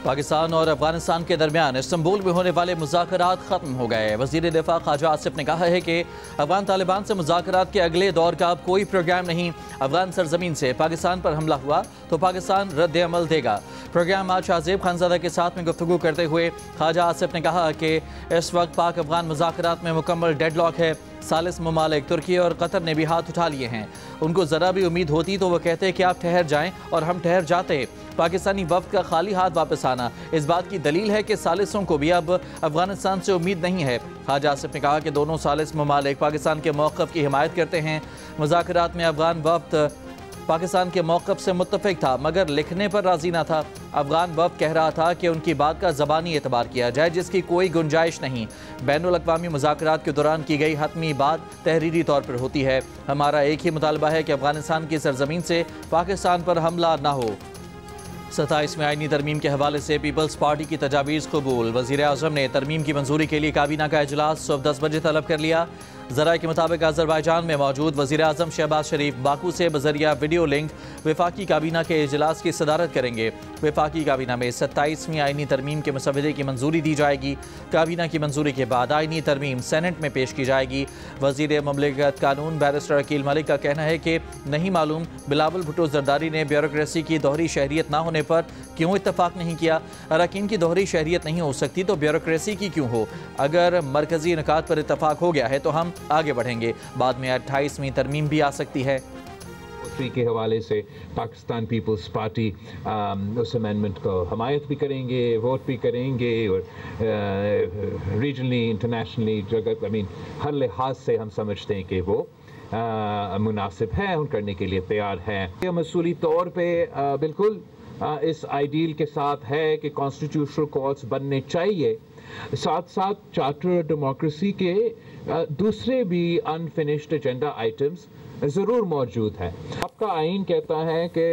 पाकिस्तान और अफगानिस्तान के दरमियान इस्तांबुल में होने वाले मुज़ाकरात ख़त्म हो गए। वज़ीर दिफ़ा ख्वाजा आसिफ ने कहा है कि अफगान तालिबान से मुज़ाकरात के अगले दौर का अब कोई प्रोग्राम नहीं। अफगान सरजमीन से पाकिस्तान पर हमला हुआ तो पाकिस्तान रद्द अमल देगा। प्रोग्राम आज शाहजेब खानज़ादा के साथ में गुफ्तगू करते हुए ख्वाजा आसिफ ने कहा कि इस वक्त पाक अफगान मुज़ाकरात में मुकम्मल डेडलॉक है। सालिस ममालिक तुर्की और कतर ने भी हाथ उठा लिए हैं। उनको ज़रा भी उम्मीद होती तो वो कहते कि आप ठहर जाएं और हम ठहर जाते। पाकिस्तानी वफ्द का खाली हाथ वापस आना इस बात की दलील है कि सालिसों को भी अब अफगानिस्तान से उम्मीद नहीं है। ख्वाजा आसिफ ने कहा कि दोनों सालिस ममालिक पाकिस्तान के मौक़िफ़ की हिमायत करते हैं। मुज़ाकरात में अफगान वफ्द पाकिस्तान के मौक़िफ़ से मुत्तफ़िक था मगर लिखने पर राज़ी ना था। अफगान वफ़द कह रहा था कि उनकी बात का ज़बानी एतबार किया जाए जिसकी कोई गुंजाइश नहीं। बैनुल अक़वामी मुज़ाकरात के दौरान की गई हतमी बात तहरीरी तौर पर होती है। हमारा एक ही मुतालबा है कि अफगानिस्तान की सरजमीन से पाकिस्तान पर हमला ना हो। 27वें आईनी तरमीम के हवाले से पीपल्स पार्टी की तजावीज़ कबूल। वज़ीर आज़म ने तरमीम की मंजूरी के लिए काबीना का इजलास सुबह 10 बजे तलब कर लिया। ज़राए के मुताबिक अज़रबैजान में मौजूद वज़ीर आज़म शहबाज शरीफ बाकू से बज़रिया वीडियो लिंक वफाकी काबीना के इजलास की सदारत करेंगे। वफाकी काबीना में 27वीं आईनी तरमीम के मसवदे की मंजूरी दी जाएगी। काबीना की मंजूरी के बाद आईनी तरमीम सेनेट में पेश की जाएगी। वज़ीर ममलिकत कानून बैरिस्टर अकील मलिक का कहना है कि नहीं मालूम बिलावल भुट्टो जरदारी ने ब्यूरोक्रेसी की दोहरी शहरियत ना होने पर क्यों इत्तफाक नहीं किया। अरकान की दोहरी शहरियत नहीं हो सकती तो ब्यूरोक्रेसी की क्यों हो। अगर मरकजी निकात पर इत्तफाक हो गया है तो हम आगे बढ़ेंगे। बाद में 28वीं तरमीम भी आ सकती है। के हवाले से पाकिस्तान पीपल्स पार्टी उस अमेंडमेंट को हमायत भी करेंगे, वोट भी करेंगे और रीजनली इंटरनेशनली जगह हर लिहाज से हम समझते हैं कि वो मुनासिब है, उन करने के लिए तैयार है। मसूली तौर पे बिल्कुल इस आइडियल के साथ है कि कॉन्स्टिट्यूशनल कोर्ट्स बनने चाहिए। साथ साथ चार्टर डेमोक्रेसी के दूसरे भी अनफिनिश्ड एजेंडा आइटम्स ज़रूर मौजूद हैं। आपका आइन कहता है कि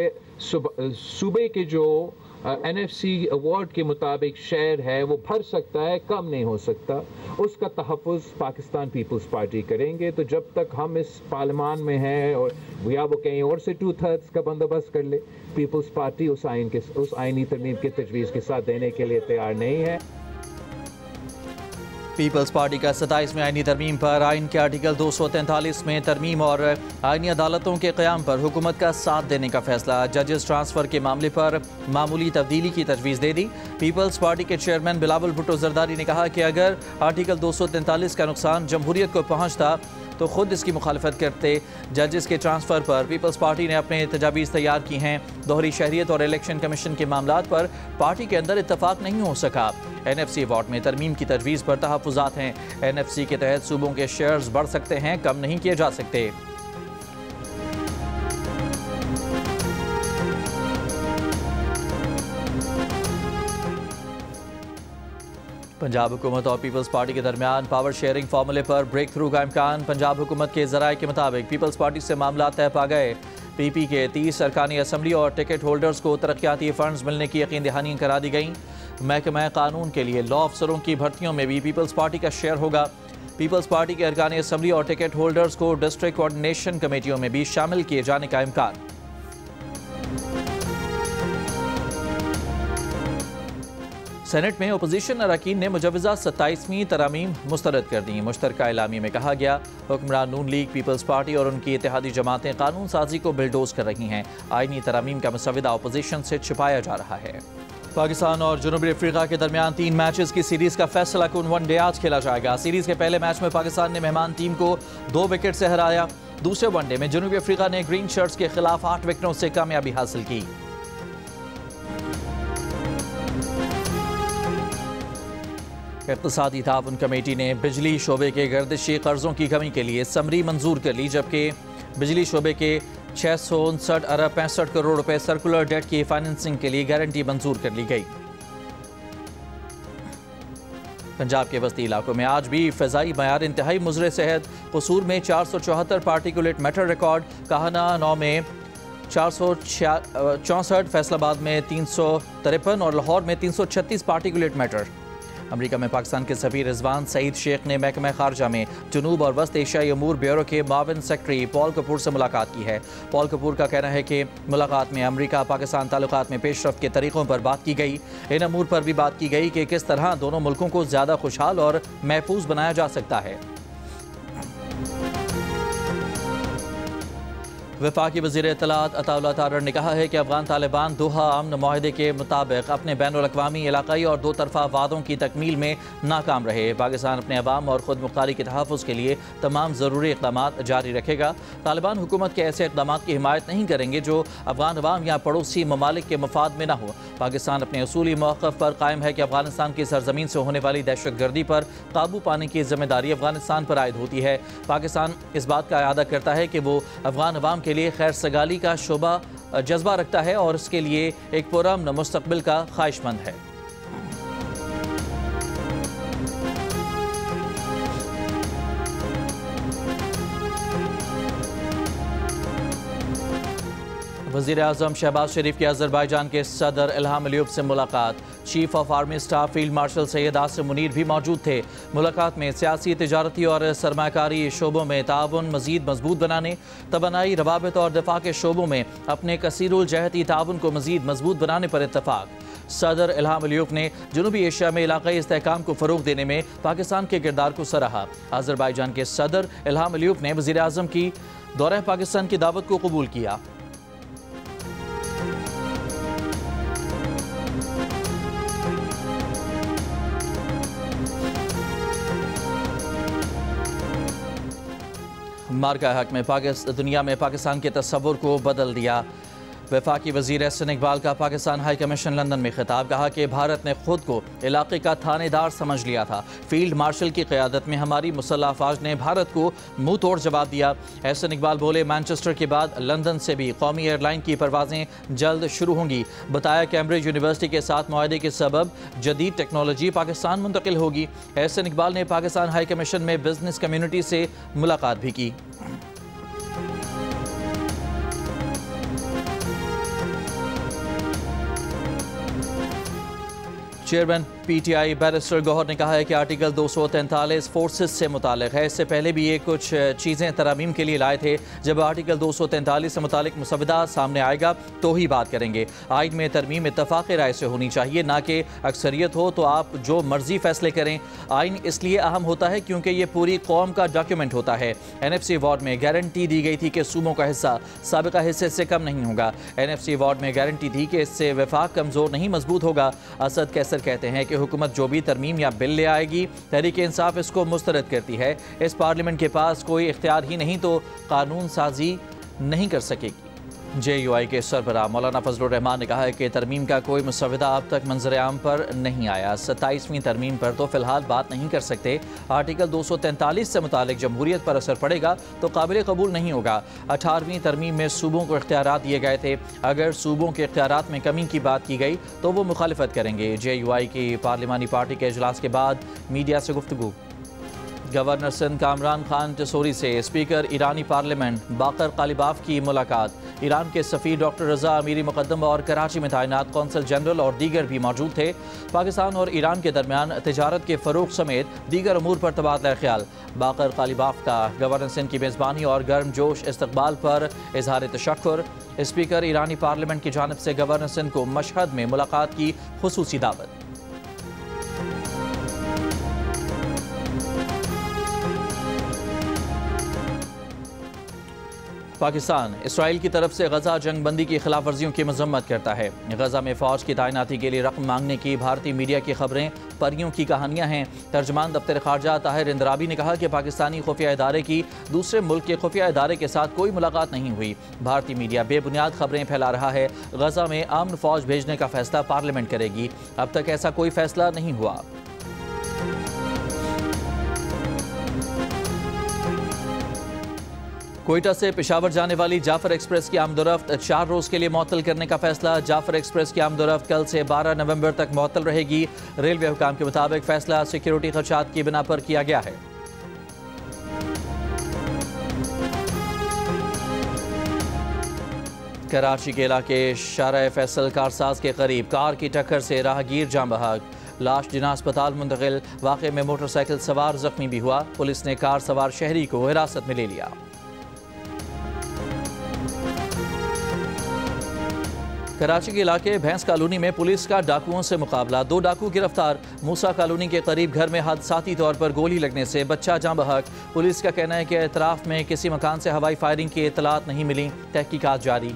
सूबे के जो NFC अवार्ड के मुताबिक शेयर है वो भर सकता है, कम नहीं हो सकता। उसका तहफ़्फ़ुज़ पाकिस्तान पीपल्स पार्टी करेंगे। तो जब तक हम इस पार्लिमान में हैं और या वो कहीं और से 2/3 का बंदोबस्त कर ले, पीपल्स पार्टी उस आइनी तरमीम के तजवीज़ के साथ देने के लिए तैयार नहीं है। पीपल्स पार्टी का 27वें आईनी तरमीम पर आइन के आर्टिकल 243 में तरमीम और आइनी अदालतों के क़याम पर हुकूमत का साथ देने का फैसला। जजेस ट्रांसफ़र के मामले पर मामूली तब्दीली की तजवीज़ दे दी। पीपल्स पार्टी के चेयरमैन बिलावल भुट्टो जरदारी ने कहा कि अगर आर्टिकल 243 का नुकसान जमहूरियत को पहुँचता तो ख़ुद इसकी मुखालफत करते। जजेस के ट्रांसफ़र पर पीपल्स पार्टी ने अपने तजावीज़ तैयार की हैं। दोहरी शहरियत और इलेक्शन कमीशन के मामलात पर पार्टी के अंदर इत्तफाक नहीं हो सका। NFC अवार्ड में तरमीम की तजवीज़ पर तहफ़्फ़ुज़ात हैं। NFC के तहत सूबों के शेयर्स बढ़ सकते हैं, कम नहीं किए जा सकते। पंजाब हुकूमत और पीपल्स पार्टी के दरमियान पावर शेयरिंग फार्मूले पर ब्रेक थ्रू का इम्कान। पंजाब हुकूमत के ज़राए के मुताबिक पीपल्स पार्टी से मामला तय पा गए। PP के 30 अरकानी असम्बली और टिकट होल्डर्स को तरक्याती फ़ंड्स मिलने की यकीन दहानी करा दी गई। महकमा कानून के लिए लॉ अफसरों की भर्तियों में भी पीपल्स पार्टी का शेयर होगा। पीपल्स पार्टी के अरकानी असम्बली और टिकट होल्डर्स को डिस्ट्रिक्ट कोऑर्डिनेशन कमेटियों में भी शामिल किए जाने का इम्कान। सेनेट में अपोजिशन अरकान ने मुजवज़ा 27वीं तरामीम मुस्तरद कर दी। मुश्तरका एलामी में कहा गया हुक्मरान नून लीग, पीपल्स पार्टी और उनकी इत्तेहादी जमातें कानून साजी को बिलडोज कर रही हैं। आईनी तरामीम का मसवदा अपोजिशन से छिपाया जा रहा है। पाकिस्तान और जनूबी अफ्रीका के दरमियान 3 मैचेस की सीरीज़ का फैसला कुन वनडे आज खेला जाएगा। सीरीज़ के पहले मैच में पाकिस्तान ने मेहमान टीम को 2 विकेट से हराया। दूसरे वनडे में जनूबी अफ्रीका ने ग्रीन शर्ट्स के खिलाफ 8 विकेटों से कामयाबी हासिल की। इक़्तिसादी ताउन कमेटी ने बिजली शोबे के गर्दिशी कर्ज़ों की कमी के लिए समरी मंजूर कर ली, जबकि बिजली शोबे के 659 अरब 65 करोड़ रुपए सर्कुलर डेट की फाइनेंसिंग के लिए गारंटी मंजूर कर ली गई। पंजाब के वस्ती इलाकों में आज भी फ़िज़ाई मयार इंतहाई मुज़र सेहत। कसूर में 474 पार्टिकुलेट मैटर रिकॉर्ड, काहना 9 में 464, फैसलाबाद में 353 और लाहौर में 336 पार्टिकुलेट मैटर। अमेरिका में पाकिस्तान के सफीर रिजवान सईद शेख ने महकमा खारजा में जनूब और वस्त एशियाई अमूर ब्यूरो के माविन सेक्रेटरी पॉल कपूर से मुलाकात की है। पॉल कपूर का कहना है कि मुलाकात में अमेरिका पाकिस्तान ताल्लुकात में पेशरफ्त के तरीक़ों पर बात की गई। इन अमूर पर भी बात की गई कि किस तरह दोनों मुल्कों को ज़्यादा खुशहाल और महफूज बनाया जा सकता है। वफाकी वज़ीर इत्तलात अताउल्लाह तारर ने कहा है कि अफगान तालिबान दोहा अमन मुआहदे के मुताबिक अपने बैनुल-अक़वामी, इलाक़ाई और दो तरफ़ा वादों की तकमील में नाकाम रहे। पाकिस्तान अपने अवाम और ख़ुद मुख्तारी के तहफ़्फ़ुज़ के लिए तमाम ज़रूरी इक़दामात जारी रखेगा। तालिबान हुकूमत के ऐसे इक़दामात की हिमायत नहीं करेंगे जो अफगान अवाम या पड़ोसी ममालिक के मफाद में न हो। पाकिस्तान अपने असूली मौक़िफ़ पर कायम है कि अफगानिस्तान की सरज़मीन से होने वाली दहशतगर्दी पर काबू पाने की ज़िम्मेदारी अफगानिस्तान पर आयद होती है। पाकिस्तान इस बात का इरादा करता है कि वो अफगान अवाम के लिए खैर सगाली का जज्बा रखता है और इसके लिए एक पुरअमन मुस्तक़बिल का ख्वाहिशमंद है। वज़ीर आज़म शहबाज शरीफ की अज़रबैजान के सदर इल्हाम अलीयव से मुलाकात। Chief of army staff field marshal Syed Asim Munir भी मौजूद थे। मुलाकात में सियासी, तिजारती और सरमाकारी शोबों में ताउन मज़ीद मजबूत बनाने, तवानाई, रवाबित और दिफा के शोबों में अपने कसीरुल जहती ताउन को मज़ीद मजबूत बनाने पर इत्तफाक। सदर इल्हाम अलीयव ने जनूबी एशिया में इलाक़ाई इस्तेहकाम को फ़रोग़ देने में पाकिस्तान के किरदार को सराहा। अज़रबैजान के सदर इल्हाम अलीयव ने वज़ीर आज़म की दौरे पाकिस्तान की दावत को कबूल किया। मार्का हक में दुनिया में पाकिस्तान के तस्वुर को बदल दिया। वफाकी वज़ीर एहसन इकबाल का पाकिस्तान हाई कमीशन लंदन में खिताब। कहा कि भारत ने खुद को इलाके का थानेदार समझ लिया था। फील्ड मार्शल की क़यादत में हमारी मुसल्लह अफ़वाज ने भारत को मुंह तोड़ जवाब दिया। एहसन इकबाल बोले, मैनचेस्टर के बाद लंदन से भी कौमी एयरलाइन की परवाज़ें जल्द शुरू होंगी। बताया कैम्ब्रिज यूनिवर्सिटी के साथ मुआहदे के सबब जदीद टेक्नोलॉजी पाकिस्तान मुंतकिल होगी। एहसन इकबाल ने पाकिस्तान हाई कमीशन में बिजनेस कम्यूनिटी से मुलाकात भी की। चेयरमैन पीटीआई बैरिस्टर गौहर ने कहा है कि आर्टिकल 243 फोर्सेस से मुतालिक है। इससे पहले भी ये कुछ चीज़ें तरमीम के लिए लाए थे। जब आर्टिकल 243 से मुतालिक मुसवदा सामने आएगा तो ही बात करेंगे। आइन में तरमीम इत्तफाक़ राय से होनी चाहिए, ना कि अक्सरियत हो तो आप जो मर्जी फैसले करें। आइन इसलिए अहम होता है क्योंकि ये पूरी कौम का डॉक्यूमेंट होता है। NFC वार्ड में गारंटी दी गई थी कि सूबों का हिस्सा साबिका हिस्से से कम नहीं होगा। NFC वार्ड में गारंटी थी कि इससे वफाक कमज़ोर नहीं मजबूत होगा। असद कैसर कहते हैं कि हुकूमत जो भी तरमीम या बिल ले आएगी, तहरीक इंसाफ इसको मुस्तरद करती है। इस पार्लियामेंट के पास कोई इख्तियार ही नहीं तो कानून साजी नहीं कर सकेगी। JUI के सरबराह मौलाना फजलुर रहमान ने कहा है कि तरमीम का कोई मुसवदा अब तक मंजर आम पर नहीं आया। 27वीं तरमीम पर तो फिलहाल बात नहीं कर सकते। आर्टिकल 243 से मुतालिक जमहूरियत पर असर पड़ेगा तो काबिल कबूल नहीं होगा। 18वीं तरमीम में सूबों को इख्तियारात दिए गए थे। अगर सूबों के इख्तियारात में कमी की बात की गई तो वो मुखालिफत करेंगे। JUI की पार्लिमानी पार्टी के इजलास के बाद मीडिया से गुफ्तगू। गवर्नर सिंध कामरान खान टिसोरी से स्पीकर ईरानी पार्लियामेंट बाकर कालिबाफ की मुलाकात। ईरान के सफ़ीर डॉक्टर रज़ा अमीरी मुक़द्दम और कराची में तैनात कौंसल जनरल और दीगर भी मौजूद थे। पाकिस्तान और ईरान के दरमियान तिजारत के फ़रोग़ समेत दीगर अमूर पर तबादला ख्याल। बाकर कालिबाफ का गवर्नर सिंध की मेज़बानी और गर्मजोश इस्तकबाल पर इजहार तशक्कुर। स्पीकर ईरानी पार्लियामेंट की जानिब से गवर्नर सिंध को मशहद में मुलाकात की खुसूसी दावत। पाकिस्तान इसराइल की तरफ से गजा जंग बंदी की खिलाफ वर्जियों की मजम्मत करता है। गजा में फौज की तैनाती के लिए रकम मांगने की भारतीय मीडिया की खबरें परियों की कहानियां हैं। तर्जमान दफ्तर खारजा ताहिर इंदराबी ने कहा कि पाकिस्तानी खुफिया इदारे की दूसरे मुल्क के खुफिया इदारे के साथ कोई मुलाकात नहीं हुई। भारतीय मीडिया बेबुनियाद खबरें फैला रहा है। गजा में अमन फौज भेजने का फैसला पार्लियामेंट करेगी। अब तक ऐसा कोई फैसला नहीं हुआ। कोयटा से पेशावर जाने वाली जाफर एक्सप्रेस की आमदोरफ्त 4 रोज़ के लिए मुअत्तल करने का फैसला। जाफर एक्सप्रेस की आमदोरफ्त कल से 12 नवंबर तक मुअत्तल रहेगी। रेलवे हुकाम के मुताबिक फैसला सिक्योरिटी खदशात की बिना पर किया गया है। कराची के इलाके शारा फैसल कारसाज के करीब कार की टक्कर से राहगीर जाँ बहक। लाश जिना अस्पताल मुंतकिल। वाक़े में मोटरसाइकिल सवार जख्मी भी हुआ। पुलिस ने कार सवार शहरी को हिरासत में ले लिया। कराची के इलाके भैंस कॉलोनी में पुलिस का डाकुओं से मुकाबला। 2 डाकू गिरफ्तार। मूसा कॉलोनी के करीब घर में हादसाती तौर पर गोली लगने से बच्चा जाँ बहक। पुलिस का कहना है कि एतराफ़ में किसी मकान से हवाई फायरिंग की इतलात नहीं मिली। तहकीकात जारी।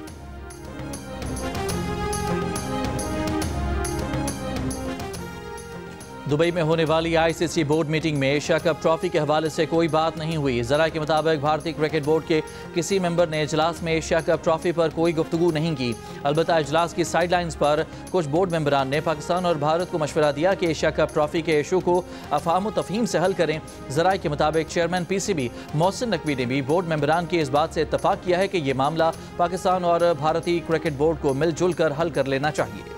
दुबई में होने वाली ICC बोर्ड मीटिंग में एशिया कप ट्रॉफी के हवाले से कोई बात नहीं हुई। ज़रा के मुताबिक भारतीय क्रिकेट बोर्ड के किसी मेंबर ने इजलास में एशिया कप ट्रॉफी पर कोई गुफ्तगू नहीं की। अलबत्ता इजलास की साइडलाइंस पर कुछ बोर्ड मेंबरान ने पाकिस्तान और भारत को मशवरा दिया कि एशिया कप ट्रॉफी के इशू को अफहाम तफहीम से हल करें। ज़रा के मुताबिक चेयरमैन PCB मोहसिन नकवी ने भी बोर्ड मेंबरान की इस बात से इत्तफाक किया है कि यह मामला पाकिस्तान और भारतीय क्रिकेट बोर्ड को मिलजुल कर हल कर लेना चाहिए।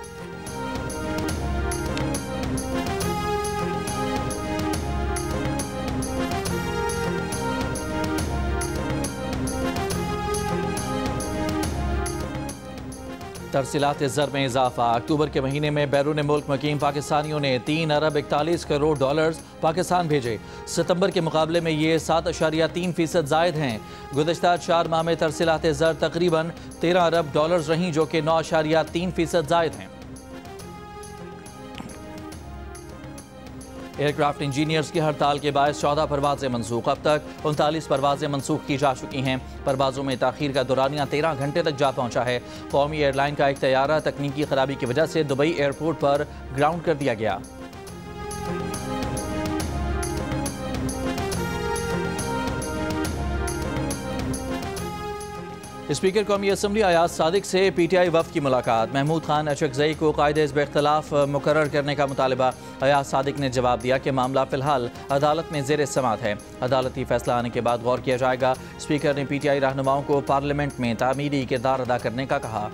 तरसीलात ज़र में इजाफा। अक्टूबर के महीने में बैरून मुल्क मुकीम पाकिस्तानियों ने 3 अरब 41 करोड़ डॉलर्स पाकिस्तान भेजे। सितंबर के मुकाबले में ये 7.3% ज़ायद हैं। गुज़श्ता 4 माह में तरसीलात ज़र तकरीबन 13 अरब डॉलर्स रहीं, जो कि 9.3% ज़ायद हैं। एयरक्राफ्ट इंजीनियर्स की हड़ताल के बायस 14 परवाजें मनसूख। अब तक 39 परवाजें मनसूख की जा चुकी हैं। परवाजों में ताखीर का दौरानिया 13 घंटे तक जा पहुंचा है। कौमी एयरलाइन का एक तैयारा तकनीकी खराबी की वजह से दुबई एयरपोर्ट पर ग्राउंड कर दिया गया। स्पीकर कौमी असम्बली अयाज सादिक से PTI वफ़द की मुलाकात। महमूद खान अशरकज़ई को कायदे हिज़्ब इख्तिलाफ मुकर्रर करने का मुतालबा। अयाज सादिक ने जवाब दिया कि मामला फ़िलहाल अदालत में ज़ेर समाअत है। अदालती फैसला आने के बाद गौर किया जाएगा। स्पीकर ने PTI रहनुमाओं को पार्लियामेंट में तामीरी किरदार अदा करने का कहा।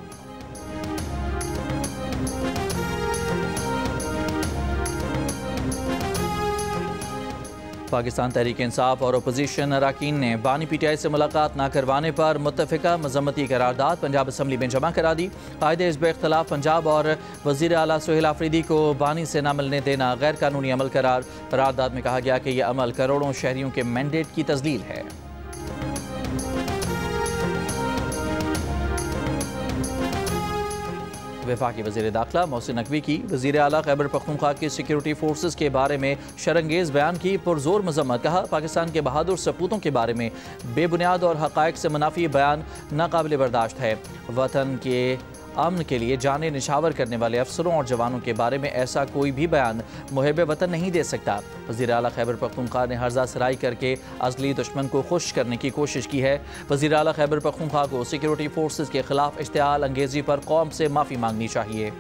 पाकिस्तान तहरीक इंसाफ और अपोजिशन अरकान ने बानी PTI से मुलाकात न करवाने पर मुत्तफ़िका मज़म्मती करारदाद पंजाब असम्बली में जमा करा दी। कायदे हिज़्ब इख्तिलाफ पंजाब और वज़ीर आला सोहेल आफरीदी को बानी से न मिलने देना गैर कानूनी अमल करार। करारदाद में कहा गया कि यह अमल करोड़ों शहरियों के मैंडेट की तज़लील है। वफाकी वज़ीर दाखिला मोहसिन नकवी की वज़ीर आला खैबर पख्तूनख्वा की सिक्योरिटी फोर्सेस के बारे में शरंगेज़ बयान की पुरजोर मज़म्मत। कहा, पाकिस्तान के बहादुर सपूतों के बारे में बेबुनियाद और हक़ाइक़ से मुनाफी बयान नाकाबिल बर्दाश्त है। वतन के अमन के लिए जाने निछावर करने वाले अफसरों और जवानों के बारे में ऐसा कोई भी बयान मुहिब वतन नहीं दे सकता। वज़ीर आला खैबर पख्तूनख्वा ने हर्जा सराई करके अज़ली दुश्मन को खुश करने की कोशिश की है। वज़ीर आला खैबर पख्तूनख्वा को सिक्योरिटी फोर्सेस के खिलाफ इश्तिआल अंगेज़ी पर कौम से माफ़ी मांगनी चाहिए।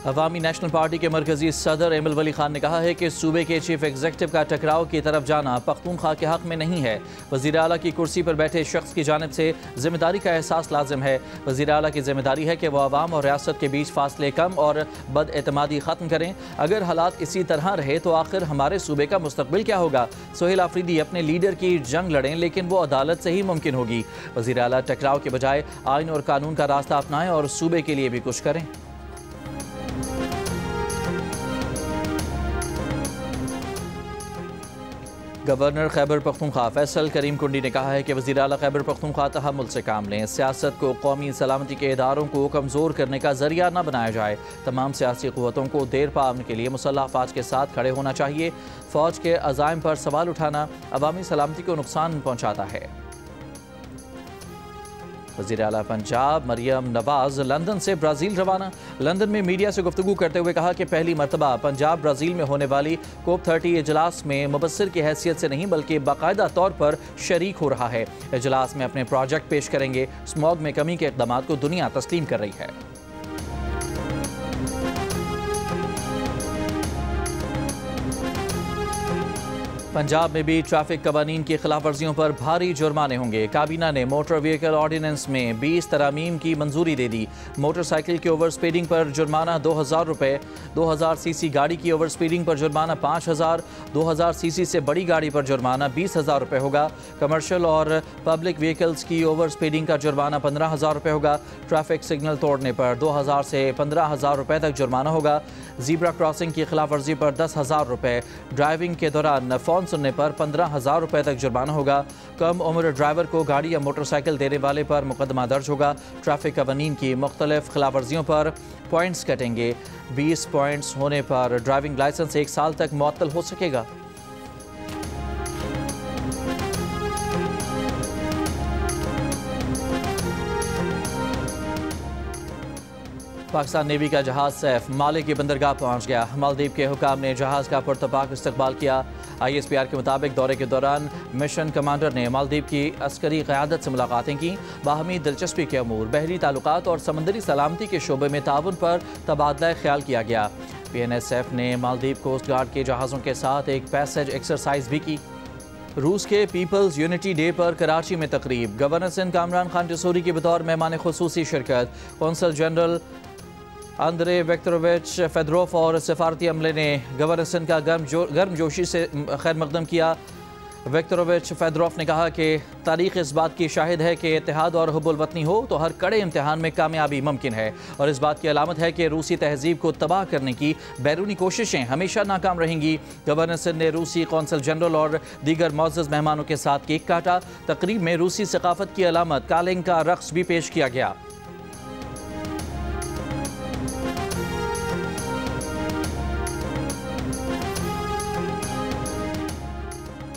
अवामी नेशनल पार्टी के मरकजी सदर एमल वली खान ने कहा है कि सूबे के चीफ एग्जीक्यूटिव का टकराव की तरफ जाना पख्तूनख्वा के हक में नहीं है। वज़ीर आला की कुर्सी पर बैठे शख्स की जानिब से जिम्मेदारी का एहसास लाजिम है। वज़ीर आला की जिम्मेदारी है कि वह आवाम और रियासत के बीच फासले कम और बदएतमादी ख़त्म करें। अगर हालात इसी तरह रहे तो आखिर हमारे सूबे का मुस्तकबिल क्या होगा। सोहेल आफरीदी अपने लीडर की जंग लड़ें, लेकिन वो अदालत से ही मुमकिन होगी। वज़ीर आला टकराव के बजाय आइन और कानून का रास्ता अपनाएं और सूबे के लिए भी कुछ करें। गवर्नर खैबर पख्तूनख्वा फैसल करीम कुंडी ने कहा है कि वज़ीर आला खैबर पख्तूनख्वा तहम्मुल से काम लें। सियासत को कौमी सलामती के इदारों को कमज़ोर करने का ज़रिया न बनाया जाए। तमाम सियासी क़ुव्वतों को देर पा अमन के लिए मुसल्लह अफ़वाज के साथ खड़े होना चाहिए। फ़ौज के अज़ाइम पर सवाल उठाना अवामी सलामती को नुकसान पहुँचाता है। वज़ीर आला पंजाब मरियम नवाज़ लंदन से ब्राज़ील रवाना। लंदन में मीडिया से गुफ्तगू करते हुए कहा कि पहली मरतबा पंजाब ब्राज़ील में होने वाली COP30 इजलास में मुबस्सिर की हैसियत से नहीं बल्कि बाकायदा तौर पर शरीक हो रहा है। इजलास में अपने प्रोजेक्ट पेश करेंगे। स्मॉग में कमी के इक़दामात को दुनिया तस्लीम कर रही है। पंजाब में भी ट्रैफिक कवानीन की खिलाफ वर्जियों पर भारी जुर्माने होंगे। काबीना ने मोटर व्हीकल ऑर्डिनेंस में 20 तरामीम की मंजूरी दे दी। मोटरसाइकिल की ओवर स्पीडिंग पर जुर्माना 2000 रुपये, 2000 सीसी गाड़ी की ओवर स्पीडिंग पर जुर्माना 5000, 2000 सीसी से बड़ी गाड़ी पर जुर्माना 20,000 रुपये होगा। कमर्शियल और पब्लिक व्हीकल्स की ओवर स्पीडिंग का जुर्माना 15,000 रुपये होगा। ट्रैफिक सिग्नल तोड़ने पर 2000 से 15,000 रुपये तक जुर्माना होगा। ज़ीब्रा क्रॉसिंग की खिलाफ वर्जी पर 10,000 रुपये, ड्राइविंग के दौरान फ़ोन सुनने पर 15,000 रुपये तक जुर्माना होगा। कम उम्र ड्राइवर को गाड़ी या मोटरसाइकिल देने वाले पर मुकदमा दर्ज होगा। ट्रैफिक कवानीन की मुख्तलिफ खिलाफ वर्जियों पर पॉइंट्स कटेंगे। 20 पॉइंट्स होने पर ड्राइविंग लाइसेंस 1 साल तक मुअत्तल हो सकेगा। पाकिस्तान नेवी का जहाज सैफ माले की बंदरगाह पहुंच गया। मालदीव के हुकाम ने जहाज का पुरतपाक इस्तकबाल किया। ISPR के मुताबिक दौरे के दौरान मिशन कमांडर ने मालदीव की अस्करी क़यादत से मुलाकातें की। बाहमी दिलचस्पी के अमूर, बहरी ताल्लुकात और समंदरी सलामती के शोबे में ताउन पर तबादला ख्याल किया गया। PNSF ने मालदीव कोस्ट गार्ड के जहाज़ों के साथ एक पैसेज एक्सरसाइज भी की। रूस के पीपल्स यूनिटी डे पर कराची में तकरीब, गवर्नर सिंध कामरान खान टिसूरी की बतौर मेहमान खुसूसी शिरकत। कौंसल जनरल आंद्रे विक्टोरोविच फेदरोफ और सफारती अमले ने गवर्नर सिंध का गर्मजोशी से खैर मकदम किया। विक्टोरोविच फेदरोफ ने कहा कि तारीख़ इस बात की शाहिद है कि इत्तेहाद और हुब्बुल वतनी हो तो हर कड़े इम्तिहान में कामयाबी मुमकिन है, और इस बात की अलामत है कि रूसी तहजीब को तबाह करने की बैरूनी कोशिशें हमेशा नाकाम रहेंगी। गवर्नर सिंध ने रूसी कौंसल जनरल और दीगर मुअज़्ज़ज़ मेहमानों के साथ केक काटा। तकरीब में रूसी सकाफत की अलामत कालिंग का रक्स भी पेश किया गया।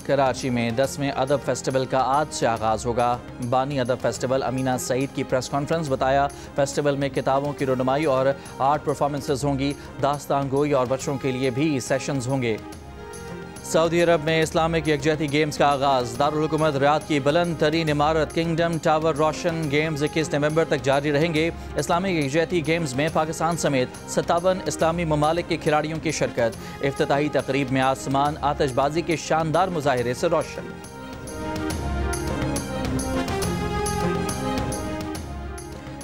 कराची में 10वें अदब फेस्टिवल का आज से आगाज़ होगा। बानी अदब फेस्टिवल अमीना सईद की प्रेस कॉन्फ्रेंस बताया, फेस्टिवल में किताबों की रुनुमाई और आर्ट परफॉर्मेंसेज होंगी। दास्तान गोई और बच्चों के लिए भी सेशंस होंगे। सऊदी अरब में इस्लामिक यकजहती गेम्स का आगाज़, दारुल हुकूमत रियाद की बुलंद तरीन इमारत किंगडम टावर रोशन। गेम्स 21 नवंबर तक जारी रहेंगे। इस्लामिक यकजहती गेम्स में पाकिस्तान समेत 57 इस्लामी ममालिक के खिलाड़ियों की शिरकत। इफ्तिताही तकरीब में आसमान आतिशबाजी के शानदार मुजाहिरे से रोशन।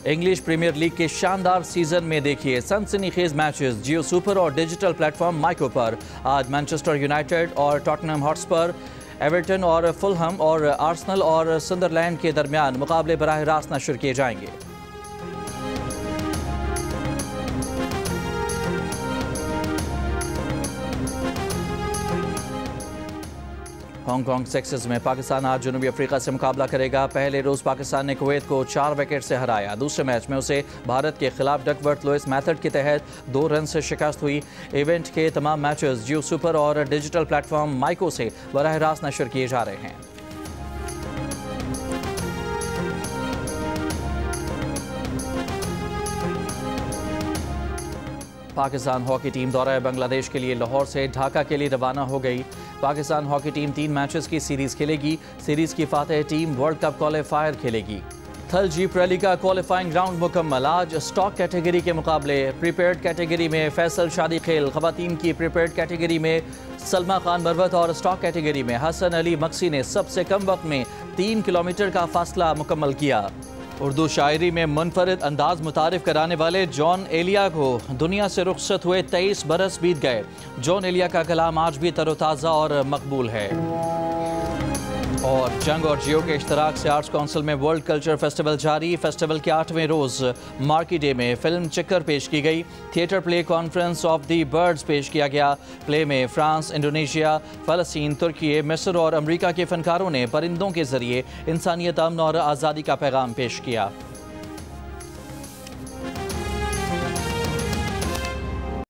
इंग्लिश प्रीमियर लीग के शानदार सीजन में देखिए सनसनीखेज मैचेस जियो सुपर और डिजिटल प्लेटफॉर्म माइको पर। आज मैनचेस्टर यूनाइटेड और टॉटनहम हॉटस्पर, एवर्टन और फुलहम और आर्सेनल और सनदरलैंड के दरमियान मुकाबले बराह रास्त नशर किए जाएंगे। हांगकांग सेक्सेस में पाकिस्तान आज जनूबी अफ्रीका से मुकाबला करेगा। पहले रोज़ पाकिस्तान ने कुवैत को 4 विकेट से हराया। दूसरे मैच में उसे भारत के खिलाफ डकवर्थ लुइस मेथड के तहत 2 रन से शिकस्त हुई। इवेंट के तमाम मैचेस जियो सुपर और डिजिटल प्लेटफॉर्म माइको से बराह रास्त नशर किए जा रहे हैं। पाकिस्तान हॉकी टीम दौरा बांग्लादेश के लिए लाहौर से ढाका के लिए रवाना हो गई। पाकिस्तान हॉकी टीम 3 मैचेस की सीरीज खेलेगी। सीरीज की Fateh team world cup qualifier खेलेगी। थल जीप रैली का क्वालिफाइंग राउंड मुकम्मल। आज स्टॉक कैटेगरी के मुकाबले प्रीपेयर्ड कैटेगरी में फैसल शादी खेल, खवातीन की प्रीपेयर्ड कैटेगरी में सलमा खान मरवत और स्टॉक कैटेगरी में हसन अली मक्सी ने सबसे कम वक्त में 3 किलोमीटर का फासला मुकम्मल किया। उर्दू शायरी में मुनफरिद अंदाज मुतारिफ कराने वाले जॉन एलिया को दुनिया से रुखसत हुए 23 बरस बीत गए। जॉन एलिया का कलाम आज भी तरोताज़ा और मकबूल है। और जंग और जियो के इश्तराक से आर्ट्स काउंसिल में वर्ल्ड कल्चर फेस्टिवल जारी। फेस्टिवल के 8वें रोज़ मार्की डे में फिल्म चक्कर पेश की गई। Theatre play conference of the birds पेश किया गया। प्ले में फ्रांस, इंडोनेशिया, फ़लस्तीन, तुर्की, मिस्र और अमरीका के फ़नकारों ने परिंदों के ज़रिए इंसानियत, अमन और आज़ादी का पैगाम पेश किया।